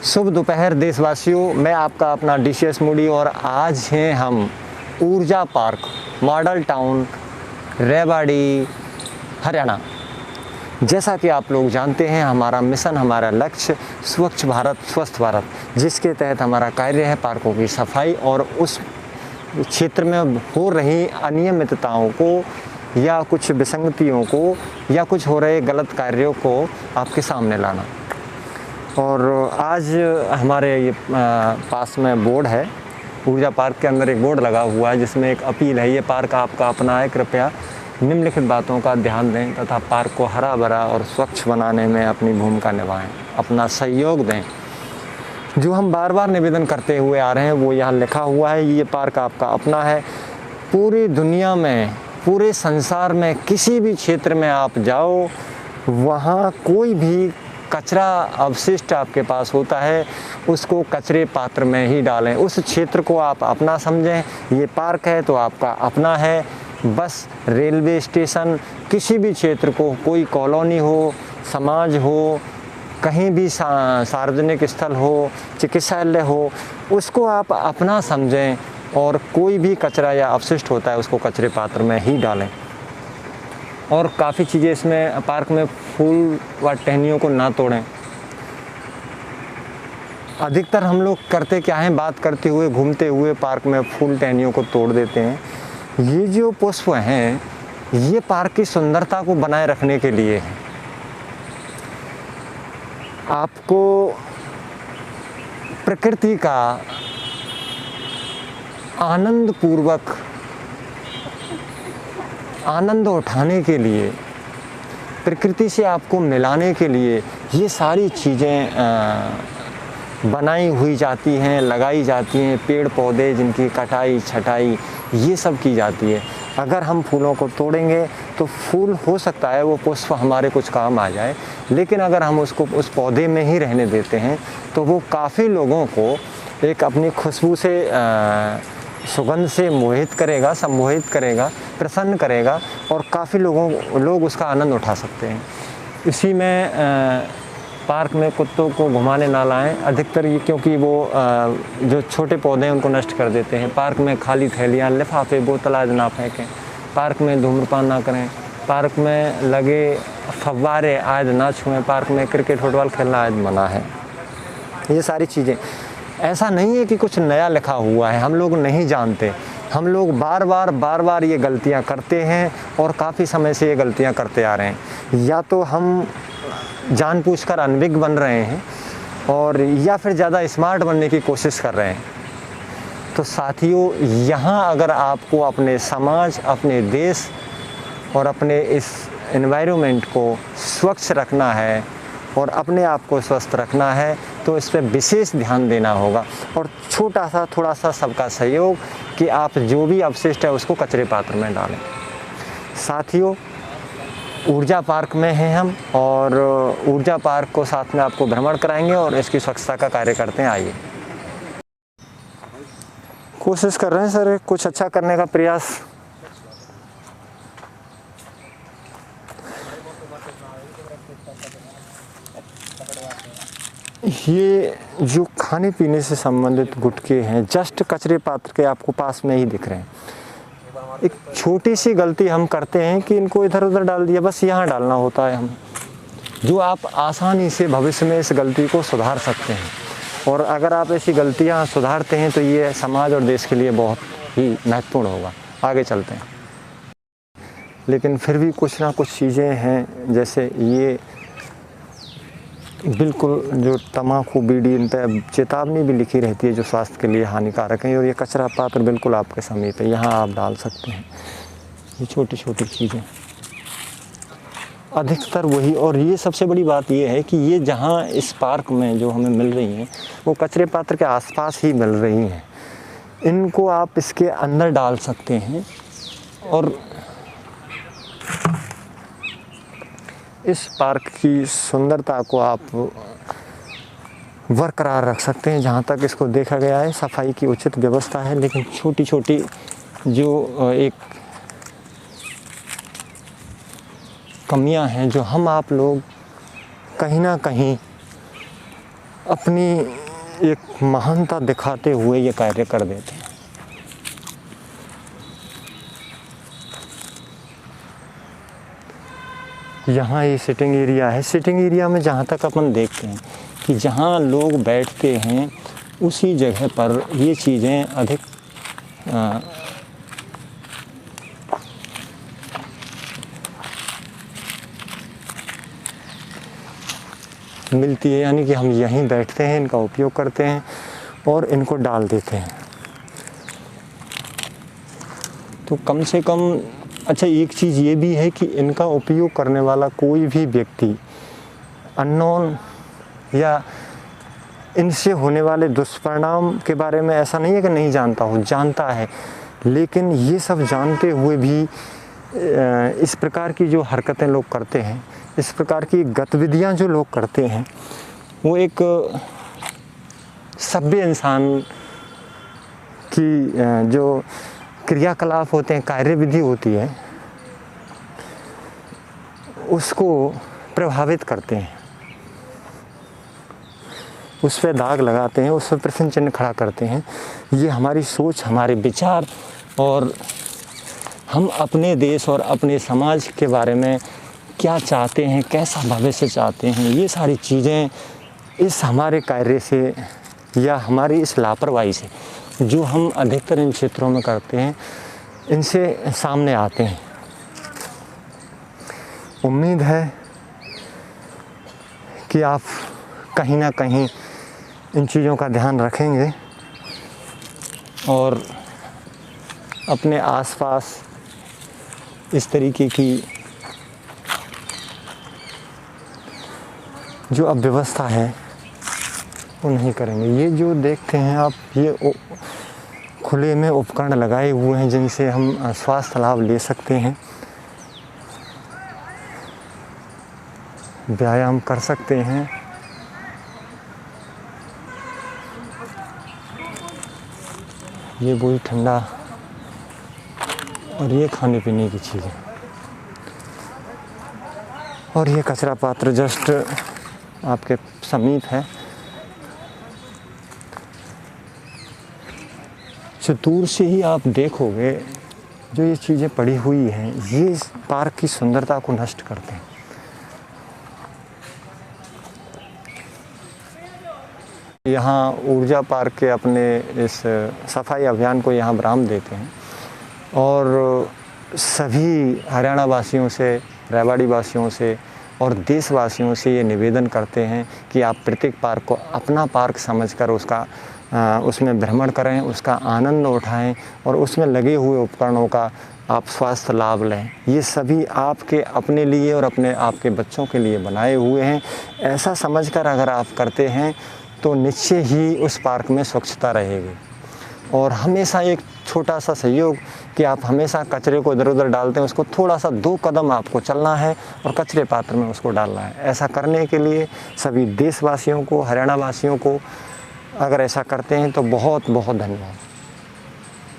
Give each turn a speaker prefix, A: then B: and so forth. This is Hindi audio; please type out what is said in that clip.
A: शुभ दोपहर देशवासियों, मैं आपका अपना DCS मूडी और आज हैं हम ऊर्जा park model town Rewari Haryana. जैसा कि आप लोग जानते हैं, हमारा मिशन, हमारा लक्ष्य स्वच्छ भारत स्वस्थ भारत, जिसके तहत हमारा कार्य है पार्कों की सफाई और उस क्षेत्र में हो रही अनियमितताओं को या कुछ विसंगतियों को या कुछ हो रहे गलत कार्यों को आपके सामने लाना। और आज हमारे ये पास में बोर्ड है, ऊर्जा पार्क के अंदर एक बोर्ड लगा हुआ है जिसमें एक अपील है, ये पार्क आपका अपना है, कृपया निम्नलिखित बातों का ध्यान दें तथा पार्क को हरा भरा और स्वच्छ बनाने में अपनी भूमिका निभाएं, अपना सहयोग दें। जो हम बार बार निवेदन करते हुए आ रहे हैं वो यहाँ लिखा हुआ है, ये पार्क आपका अपना है। पूरी दुनिया में, पूरे संसार में किसी भी क्षेत्र में आप जाओ, वहाँ कोई भी कचरा अवशिष्ट आपके पास होता है, उसको कचरे पात्र में ही डालें। उस क्षेत्र को आप अपना समझें। ये पार्क है तो आपका अपना है। बस रेलवे स्टेशन, किसी भी क्षेत्र को, कोई कॉलोनी हो, समाज हो, कहीं भी सार्वजनिक स्थल हो, चिकित्सालय हो, उसको आप अपना समझें और कोई भी कचरा या अवशिष्ट होता है उसको कचरे पात्र में ही डालें। और काफ़ी चीज़ें इसमें पार्क में फूल व टहनियों को ना तोड़ें। अधिकतर हम लोग करते क्या हैं, बात करते हुए घूमते हुए पार्क में फूल टहनियों को तोड़ देते हैं। ये जो पुष्प हैं ये पार्क की सुंदरता को बनाए रखने के लिए है। आपको प्रकृति का आनंद उठाने के लिए, प्रकृति से आपको मिलाने के लिए ये सारी चीज़ें बनाई हुई जाती हैं, लगाई जाती हैं। पेड़ पौधे जिनकी कटाई छटाई ये सब की जाती है। अगर हम फूलों को तोड़ेंगे तो फूल हो सकता है वो पुष्प हमारे कुछ काम आ जाए, लेकिन अगर हम उसको उस पौधे में ही रहने देते हैं तो वो काफ़ी लोगों को एक अपनी खुशबू से, सुगंध से मोहित करेगा, सम्मोहित करेगा, प्रसन्न करेगा और काफ़ी लोग उसका आनंद उठा सकते हैं। इसी में पार्क में कुत्तों को घुमाने ना लाएं अधिकतर, ये क्योंकि वो जो छोटे पौधे हैं उनको नष्ट कर देते हैं। पार्क में खाली थैलियाँ, लिफाफे, बोतल आदि ना फेंकें। पार्क में धूम्रपान ना करें। पार्क में लगे फव्वारे आदि ना छुएं। पार्क में क्रिकेट, फुटबॉल खेलना आदि मना है। ये सारी चीज़ें, ऐसा नहीं है कि कुछ नया लिखा हुआ है, हम लोग नहीं जानते। हम लोग बार बार ये गलतियां करते हैं और काफ़ी समय से ये गलतियां करते आ रहे हैं। या तो हम जानबूझकर अनभिज्ञ बन रहे हैं और या फिर ज़्यादा स्मार्ट बनने की कोशिश कर रहे हैं। तो साथियों, यहाँ अगर आपको अपने समाज, अपने देश और अपने इस एनवायरनमेंट को स्वच्छ रखना है और अपने आप को स्वस्थ रखना है तो इस पर विशेष ध्यान देना होगा और छोटा सा, थोड़ा सा सबका सहयोग कि आप जो भी अवशिष्ट है उसको कचरे पात्र में डालें। साथियों, ऊर्जा पार्क में हैं हम और ऊर्जा पार्क को साथ में आपको भ्रमण कराएंगे और इसकी स्वच्छता का कार्य करते हैं। आइए, कोशिश कर रहे हैं सर कुछ अच्छा करने का प्रयास। ये जो खाने पीने से संबंधित गुटके हैं जस्ट कचरे पात्र के आपको पास में ही दिख रहे हैं। एक छोटी सी गलती हम करते हैं कि इनको इधर उधर डाल दिया, बस यहाँ डालना होता है हम, जो आप आसानी से भविष्य में इस गलती को सुधार सकते हैं। और अगर आप ऐसी गलतियाँ सुधारते हैं तो ये समाज और देश के लिए बहुत ही महत्वपूर्ण होगा। आगे चलते हैं। लेकिन फिर भी कुछ ना कुछ चीज़ें हैं, जैसे ये बिल्कुल जो तम्बाकू, बीड़ी, इन पर चेतावनी भी लिखी रहती है जो स्वास्थ्य के लिए हानिकारक है। और ये कचरा पात्र बिल्कुल आपके समीप है, यहाँ आप डाल सकते हैं। ये छोटी छोटी चीज़ें अधिकतर वही। और ये सबसे बड़ी बात ये है कि ये जहाँ इस पार्क में जो हमें मिल रही हैं वो कचरे पात्र के आसपास ही मिल रही हैं। इनको आप इसके अंदर डाल सकते हैं और इस पार्क की सुंदरता को आप बरकरार रख सकते हैं। जहाँ तक इसको देखा गया है सफाई की उचित व्यवस्था है, लेकिन छोटी छोटी जो एक कमियां हैं जो हम आप लोग कहीं ना कहीं अपनी एक महानता दिखाते हुए ये कार्य कर देते हैं। यहाँ ये सिटिंग एरिया है। सिटिंग एरिया में जहाँ तक अपन देखते हैं कि जहाँ लोग बैठते हैं उसी जगह पर ये चीज़ें अधिक मिलती है, यानी कि हम यहीं बैठते हैं, इनका उपयोग करते हैं और इनको डाल देते हैं। तो कम से कम अच्छा एक चीज़ ये भी है कि इनका उपयोग करने वाला कोई भी व्यक्ति अननोन या इनसे होने वाले दुष्परिणाम के बारे में ऐसा नहीं है कि नहीं जानता हो, जानता है, लेकिन ये सब जानते हुए भी इस प्रकार की जो हरकतें लोग करते हैं, इस प्रकार की गतिविधियां जो लोग करते हैं, वो एक सभ्य इंसान की जो क्रियाकलाप होते हैं, कार्यविधि होती है, उसको प्रभावित करते हैं, उस पर दाग लगाते हैं, उस पर प्रश्न चिन्ह खड़ा करते हैं। ये हमारी सोच, हमारे विचार और हम अपने देश और अपने समाज के बारे में क्या चाहते हैं, कैसा भविष्य चाहते हैं, ये सारी चीज़ें इस हमारे कार्य से या हमारी इस लापरवाही से जो हम अधिकतर इन क्षेत्रों में करते हैं, इनसे सामने आते हैं। उम्मीद है कि आप कहीं ना कहीं इन चीज़ों का ध्यान रखेंगे और अपने आसपास इस तरीके की जो अव्यवस्था है वो नहीं करेंगे। ये जो देखते हैं आप, ये खुले में उपकरण लगाए हुए हैं जिनसे हम स्वास्थ्य लाभ ले सकते हैं, व्यायाम कर सकते हैं। ये वही ठंडा और ये खाने पीने की चीज़ें और ये कचरा पात्र जस्ट आपके समीप है। जो दूर से ही आप देखोगे जो ये चीज़ें पड़ी हुई हैं, ये इस पार्क की सुंदरता को नष्ट करते हैं। यहाँ ऊर्जा पार्क के अपने इस सफाई अभियान को यहाँ विराम देते हैं और सभी हरियाणा वासियों से, रेवाड़ी वासियों से और देशवासियों से ये निवेदन करते हैं कि आप प्रत्येक पार्क को अपना पार्क समझकर उसमें भ्रमण करें, उसका आनंद उठाएं और उसमें लगे हुए उपकरणों का आप स्वास्थ्य लाभ लें। ये सभी आपके अपने लिए और अपने आपके बच्चों के लिए बनाए हुए हैं। ऐसा समझकर अगर आप करते हैं तो निश्चय ही उस पार्क में स्वच्छता रहेगी। और हमेशा एक छोटा सा सहयोग कि आप हमेशा कचरे को इधर उधर डालते हैं, उसको थोड़ा सा 2 कदम आपको चलना है और कचरे पात्र में उसको डालना है। ऐसा करने के लिए सभी देशवासियों को, हरियाणा वासियों को अगर ऐसा करते हैं तो बहुत बहुत धन्यवाद।